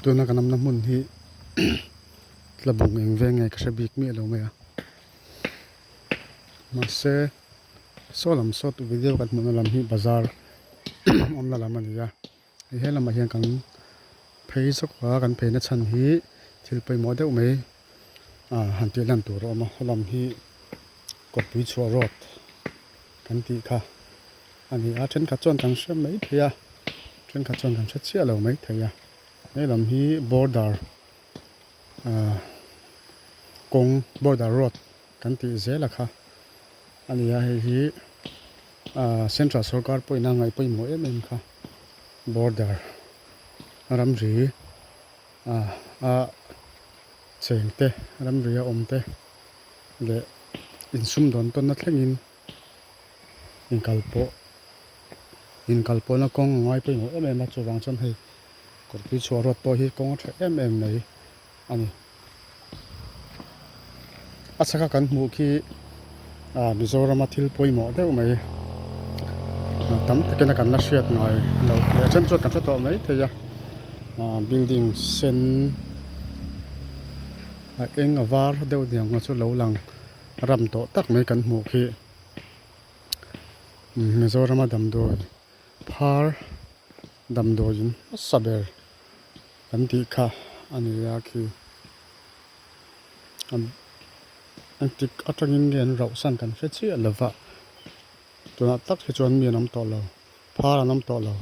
tuna kanam na mun hi tlabung eng ve nge ka bik mi lo me a ma se solam sot video kat mun lam hi bazar om la lam ani ya he lam hian kan phei sok wa kan phei na chan hi thil pai mo deuh mai han ti lan tur oma lam hi kot pui chua rot kan ti kha ani a chen kha chon kan shem mai thia chen kha chon kan chat chia lo mai thia he lam hi border kong border road kan ti zela kha ani a hi central sarkar poina ngai poi mo em kha border ram ri a chengte ram ri a omte le insum don ton na thlengin in kalpo na kong ngai poi mo em ma chu wang chon hei kor pi chua rot to hi kong tha em nei ani achaka kan mu khi Mizoram thil poi mo deuh mai tam takena kan la hriat ngai lo le chen chu kan to mai theya building sen eng avar deuh diang nga chu lo lang ram to tak mai kan mu khi Mizoram dam do phar dam do in saber kan ti kha ani ya khi antik atangin gen rau san kan fe chi lova tuna tak he chuan mi nam to lo phar nam to lo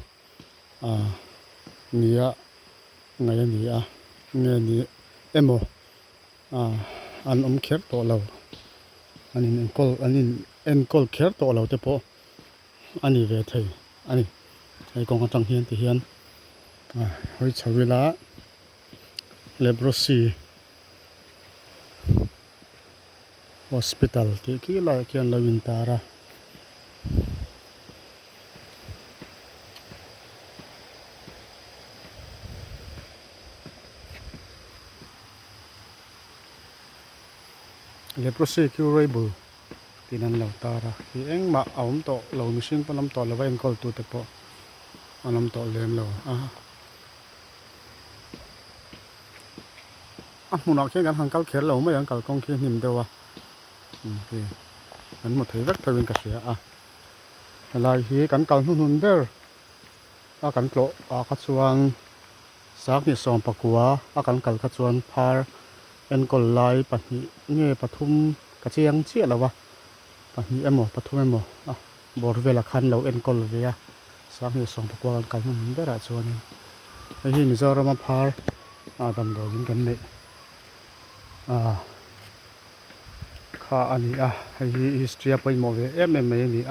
nia ngai ni a nge ni emo an kher to lo anin en kol kher to lo te po ani ve thei ani ai kong atang hian ti hian hoi chawila leprosi hospital ti ki la kian la win tara leprosi curable tinan lo tara ki eng ma aum to lo mishing palam to lawa en kol tu te po anam to lem lo muna khe gan hankal kher lo mai ankal kong khe nim dewa thì anh một thấy rất thèm cả sữa lại hi cảnh cầu hun der cảnh lộ các chuan sáng ni som pakua cảnh cầu các chuan phar en kol lai pahni nge pathum ka chiang chia lawa pahni emo pathum emo bor vela khan lo en kol ve a sáng ni som pakua kan kal hun der a chuan hi Mizoram phar dam do jin kan nei kha ani hei history pai mo ve em mai ni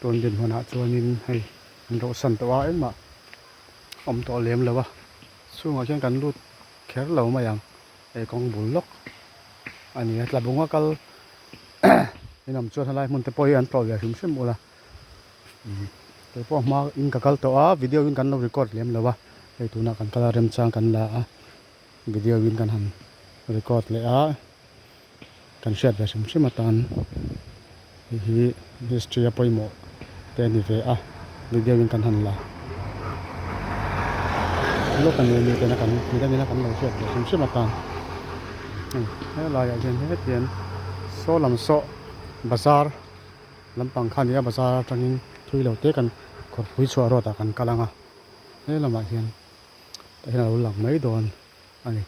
ton din hona chuanin hei ro san to em ma om to lem lawa sunga chen kan lut kher lo ma yang ei kong bul lok ani tla bunga kal inam chuan halai mun te poi an pro le him sem ula te po ma in ka kal to video in kan no record lem lawa hei tuna kan kala rem chang kan la video in kan han record le kan share ve sim sim atan hi history apoi mo te ni ve video in kan han la lo kan ni te na kan ni na kan lo share ve sim sim atan he la ya gen he tian so lam so bazar lampang khania bazar tangin thui lo te kan khor phui chwa ro ta kan kalanga he lama hian ta lo lang mai don ani